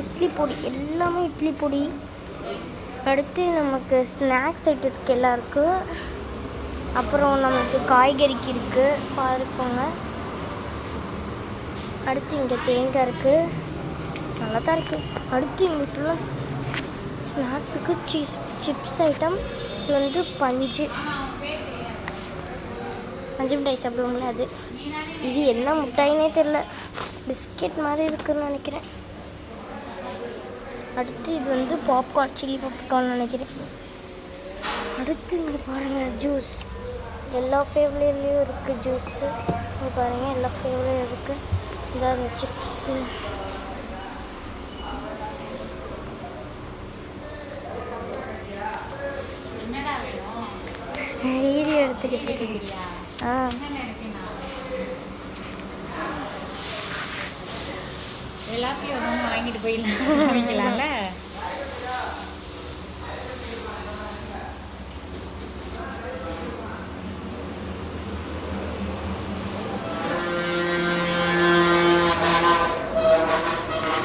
இட்லி பொடி எல்லாமே இட்லி பொடி. அடுத்து நமக்கு ஸ்நாக்ஸ் ஐட்டத்துக்கு எல்லாம் இருக்குது. அப்புறம் நமக்கு காய்கறிக்கு இருக்குது பார்த்துக்கோங்க. அடுத்து இங்கே தேங்காய் இருக்குது, நல்லா தான் இருக்குது. அடுத்து இங்கே ஃபுல்லாக ஸ்நாக்ஸுக்கு சிப்ஸ் ஐட்டம். இது பஞ்சு மிட்டாய் சாப்பிடுவோம்ல அது. இது என்ன மிட்டாயினே தெரில, பிஸ்கெட் மாதிரி இருக்குதுன்னு நினைக்கிறேன். அடுத்து இது பாப்கார்ன், சில்லி பாப்கார்ன் நினைக்கிறேன். அடுத்து இங்கே பாருங்கள் ஜூஸ், எல்லா ஃப்ளேவர்லேயும் இருக்குது ஜூஸு. இங்கே பாருங்கள் எல்லா ஃப்ளேவரும் இருக்குது. இதான் சிப்ஸு. வீடியோ எடுத்துக்கிட்டு இருக்கீங்க? எல்லாத்தையும் வாங்கிட்டு போயிடலாம்ல.